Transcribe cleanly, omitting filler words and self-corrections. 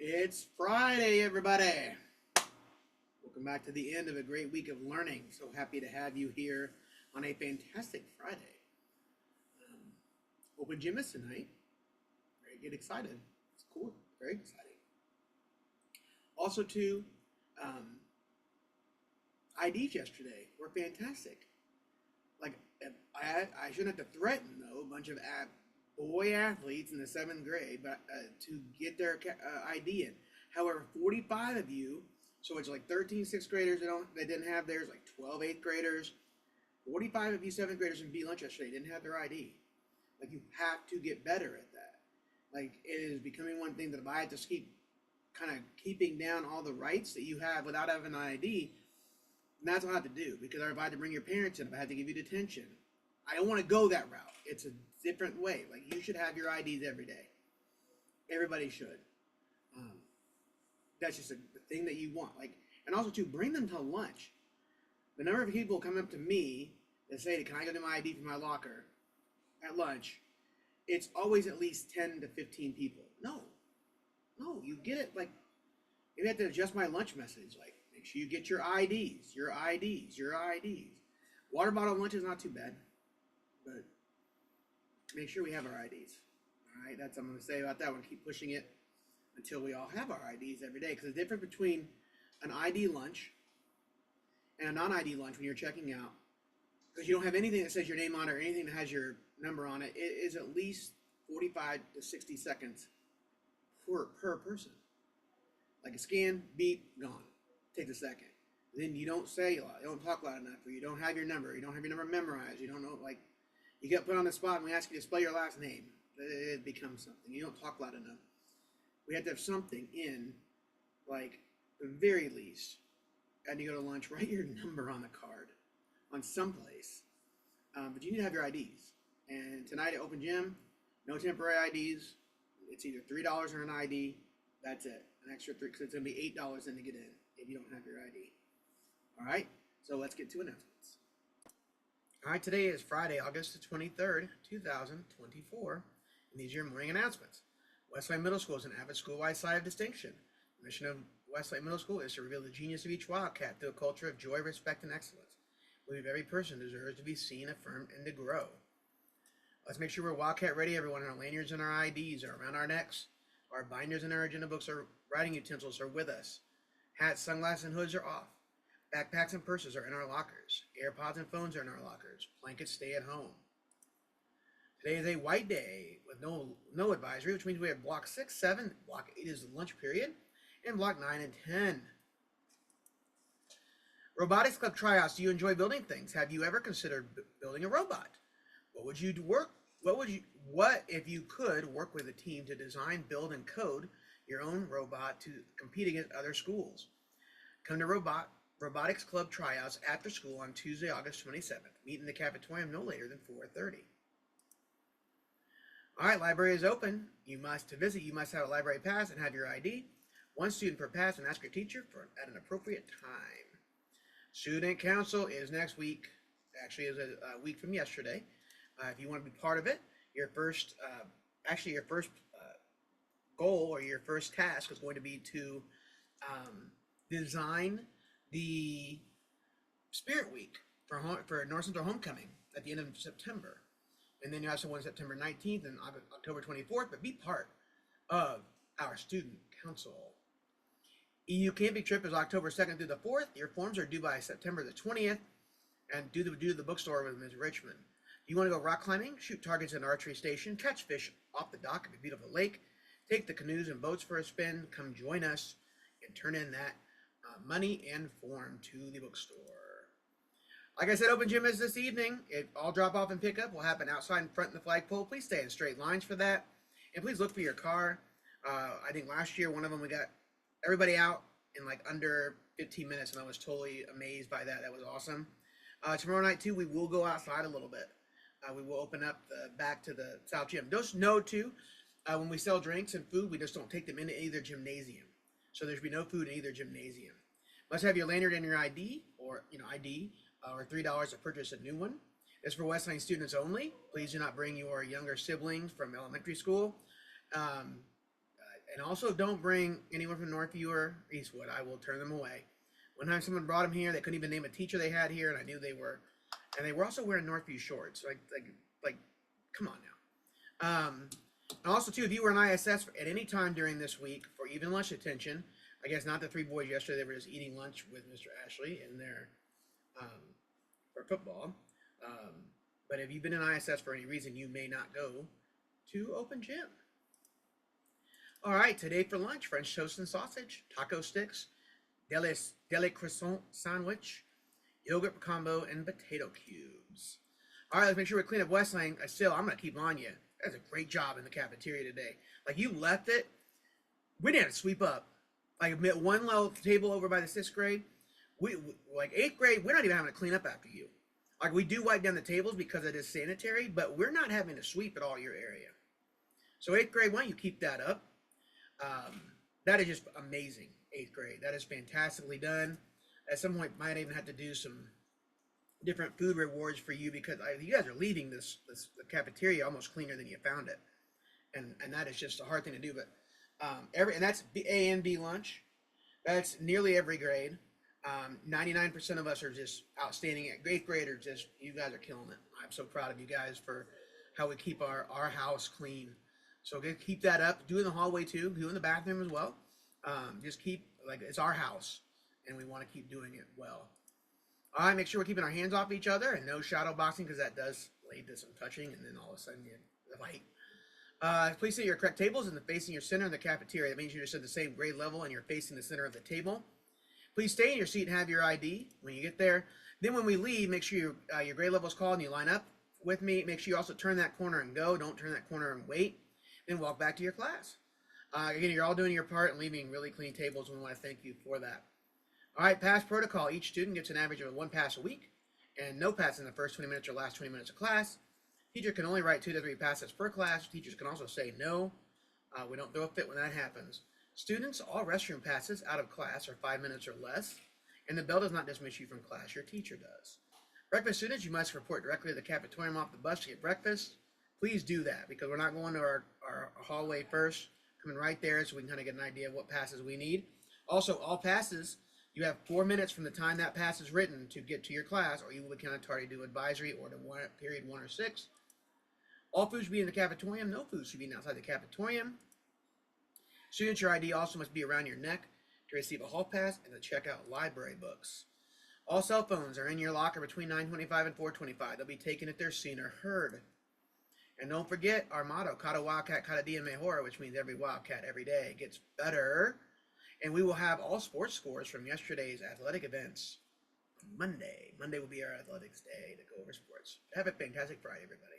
It's Friday, everybody. Welcome back to the end of a great week of learning. So happy to have you here on a fantastic Friday. Open gym is tonight. Get excited. It's cool. Very exciting. Also, too, um, IDs yesterday were fantastic. Like, I shouldn't have to threaten, though, a bunch of boy athletes in the seventh grade to get their ID in. However, 45 of you, so it's like 13 sixth graders that didn't have theirs, like 12 eighth graders. 45 of you seventh graders in B lunch yesterday didn't have their ID. Like, you have to get better at that. Like, it is becoming one thing that if I had to keep kind of keeping down all the rights that you have without having an ID, that's what I have to do. Because if I had to bring your parents in, if I had to give you detention, I don't want to go that route. It's a different way. Like, you should have your IDs every day. Everybody should. That's just the thing that you want. Like, and also to bring them to lunch. The number of people come up to me that say, "Can I go to my ID for my locker at lunch?" It's always at least 10 to 15 people. No, you get it. Like, you have to adjust my lunch message. Like, make sure you get your IDs, your IDs, your IDs. Water bottle lunch is not too bad, but make sure we have our IDs. All right, that's what I'm going to say about that one. Keep pushing it until we all have our IDs every day. Because the difference between an ID lunch and a non-ID lunch when you're checking out, because you don't have anything that says your name on it or anything that has your number on it, it is at least 45 to 60 seconds per person. Like a scan, beep, gone. Takes a second. Then you don't say a lot, you don't talk loud enough, or you don't have your number, you don't have your number memorized, you don't know, like, you get put on the spot and we ask you to spell your last name. It becomes something. You don't talk loud enough. We have to have something in, like, the very least, and you go to lunch, write your number on the card on someplace. But you need to have your IDs. And tonight at Open Gym, no temporary IDs. It's either $3 or an ID. That's it. An extra $3, because it's going to be $8 then to get in if you don't have your ID. All right, so let's get to announcements. All right, today is Friday, August the 23rd, 2024, and these are your morning announcements. Westlake Middle School is an avid school-wide site of distinction. The mission of Westlake Middle School is to reveal the genius of each Wildcat through a culture of joy, respect, and excellence. We believe every person deserves to be seen, affirmed, and to grow. Let's make sure we're Wildcat ready, everyone. Our lanyards and our IDs are around our necks. Our binders and our agenda books or writing utensils are with us. Hats, sunglasses, and hoods are off. Backpacks and purses are in our lockers. AirPods and phones are in our lockers. Blankets stay at home. Today is a white day with no advisory, which means we have block 6, 7, block 8 is the lunch period, and block 9 and 10. Robotics Club tryouts. Do you enjoy building things? Have you ever considered building a robot? What if you could work with a team to design, build, and code your own robot to compete against other schools? Come to Robotics Club tryouts after school on Tuesday, August 27th. Meet in the cafetorium no later than 4:30. All right, library is open. You must have a library pass and have your ID. One student per pass, and ask your teacher at an appropriate time. Student council is next week. Actually, is a week from yesterday. If you want to be part of it, your first goal or your first task is going to be to design the Spirit Week for North Central Homecoming at the end of September. And then you have someone September 19th and October 24th, but be part of our student council. EU camping trip is October 2nd through the 4th. Your forms are due by September the 20th, and due to the bookstore with Ms. Richmond. You want to go rock climbing, shoot targets at an archery station, catch fish off the dock of a beautiful lake, take the canoes and boats for a spin, come join us, and turn in that money and form to the bookstore. Like I said, Open Gym is this evening. All drop off and pick up will happen outside in front of the flagpole. Please stay in straight lines for that. And please look for your car. I think last year, one of them, we got everybody out in like under 15 minutes, and I was totally amazed by that. That was awesome. Tomorrow night, too, we will go outside a little bit. We will open up back to the South Gym. Just know, too, when we sell drinks and food, we just don't take them into either gymnasium. So there should be no food in either gymnasium. Must have your lanyard and your ID, or $3 to purchase a new one. It's for Wesleyan students only. Please do not bring your younger siblings from elementary school. And also, don't bring anyone from Northview or Eastwood. I will turn them away. One time, someone brought them here. They couldn't even name a teacher they had here, and I knew they were. And they were also wearing Northview shorts. Like, come on now. And also, too, if you were an ISS at any time during this week for even lunch attention, I guess not the three boys yesterday. They were just eating lunch with Mr. Ashley in their for football. Um, but if you've been in ISS for any reason, you may not go to open gym. All right, today for lunch, French toast and sausage, taco sticks, deli croissant sandwich, yogurt combo, and potato cubes. All right, let's make sure we clean up Westland. Still, I'm going to keep on you. That's a great job in the cafeteria today. Like, you left it. We didn't sweep up. Like, one low table over by the 6th grade. We like 8th grade, we're not even having to clean up after you. Like, we do wipe down the tables because it is sanitary, but we're not having to sweep at all your area. So 8th grade, why don't you keep that up? That is just amazing, 8th grade. That is fantastically done. At some point, might even have to do some different food rewards for you because you guys are leaving the cafeteria almost cleaner than you found it, and that is just a hard thing to do. But and that's A and B lunch. That's nearly every grade. 99% of us are just outstanding. At 8th grade are just, you guys are killing it. I'm so proud of you guys for how we keep our house clean. So keep that up. Do in the hallway too. Do in the bathroom as well. Just keep, like, it's our house, and we want to keep doing it well. All right, make sure we're keeping our hands off each other and no shadow boxing because that does lead to some touching, and then all of a sudden you fight. Please sit your correct tables and facing your center in the cafeteria. That means you're just at the same grade level and you're facing the center of the table. Please stay in your seat and have your ID when you get there. Then when we leave, make sure your grade level is called and you line up with me. Make sure you also turn that corner and go. Don't turn that corner and wait. Then walk back to your class. Again, you're all doing your part and leaving really clean tables, and we want to thank you for that. All right, pass protocol. Each student gets an average of 1 pass a week and no pass in the first 20 minutes or last 20 minutes of class. Teacher can only write 2 to 3 passes per class. Teachers can also say no. We don't throw a fit when that happens. Students, all restroom passes out of class are 5 minutes or less, and the bell does not dismiss you from class. Your teacher does. Breakfast students, you must report directly to the cafeteria off the bus to get breakfast. Please do that because we're not going to our hallway first. Coming right there so we can kind of get an idea of what passes we need. Also, all passes, you have 4 minutes from the time that pass is written to get to your class, or you will be counted tardy to advisory or to period 1 or 6. All food should be in the cafeteria. No food should be outside the cafeteria. Students, your ID also must be around your neck to receive a hall pass and to check out library books. All cell phones are in your locker between 9:25 and 4:25. They'll be taken if they're seen or heard. And don't forget our motto, Cada Wildcat, Cada Dia Mejor, which means every Wildcat every day gets better. And we will have all sports scores from yesterday's athletic events on Monday. Monday will be our athletics day to go over sports. Have a fantastic Friday, everybody.